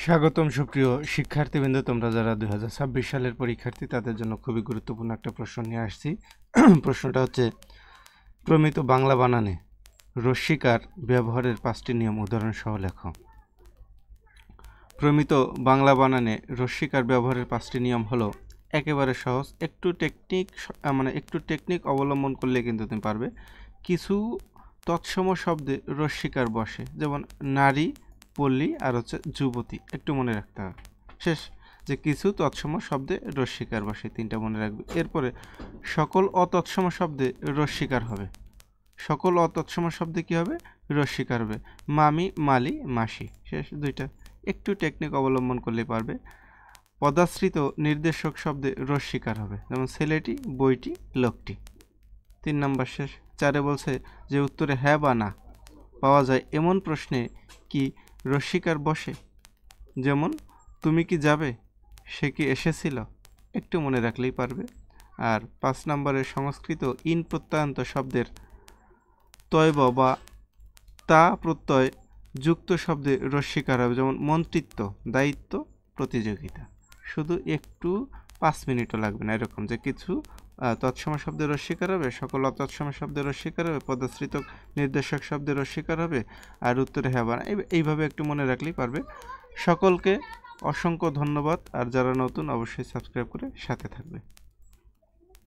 স্বাগতম সুপ্রিয় শিক্ষার্থীবৃন্দ, তোমরা যারা 2026 সালের পরীক্ষার্থী তাদের জন্য খুবই গুরুত্বপূর্ণ একটা প্রশ্ন নিয়ে আসছি। প্রশ্নটা হচ্ছে, প্রমিত বাংলা বানানে রস্যিকার ব্যবহারের 5টি নিয়ম উদাহরণ সহ লেখো। প্রমিত বাংলা বানানে রস্যিকার ব্যবহারের 5টি নিয়ম হলো একেবারে সহজ, একটু টেকনিক অবলম্বন করলে কিন্তু তুমি পারবে। কিছু তৎসম শব্দে রস্যিকার বসে, যেমন নারী, পল্লী আর হচ্ছে যুবতী, একটু মনে রাখতে হবে। শেষ, যে কিছু তৎসম শব্দে রস্যিকার বসে, 3টা মনে রাখবে। এরপরে সকল অতৎসম শব্দে রস্যিকার হবে। সকল অতৎসম শব্দে কি হবে? রস্যিকার হবে। মামি, মালি, মাসি। শেষ 2টা, একটু টেকনিক অবলম্বন করলে পারবে। পদাশ্রিত নির্দেশক শব্দে রস্যিকার হবে, যেমন ছেলেটি, বইটি, লোকটি। 3 নম্বর শেষ। 4 বলছে যে উত্তরে হ্যাঁ বা না পাওয়া যায় এমন প্রশ্নে কি রস্যিকার বসে, যেমন তুমি কি যাবে, সে কি এসেছিল, একটু মনে রাখলেই পারবে। আর 5 নম্বরে সংস্কৃত ইন প্রত্যয়ান্ত শব্দের তয়ব বা তা প্রত্যয় যুক্ত শব্দে রস্যিকার হবে, যেমন মন্ত্রিত্ব, দায়িত্ব, প্রতিযোগিতা। শুধু একটু 5 মিনিটও লাগবে না, এরকম যে কিছু তৎসম শব্দের রস্যিকার হবে, সকল অতৎসম শব্দের রস্যিকার হবে, পদশ্রিত নির্দেশক শব্দের রস্যিকার হবে, আর উত্তরে হ্যাঁ বা না। এইভাবে একটু মনে রাখলেই পারবে। সকলকে অসংখ্য ধন্যবাদ, আর যারা নতুন অবশ্যই সাবস্ক্রাইব করে সাথে থাকবে।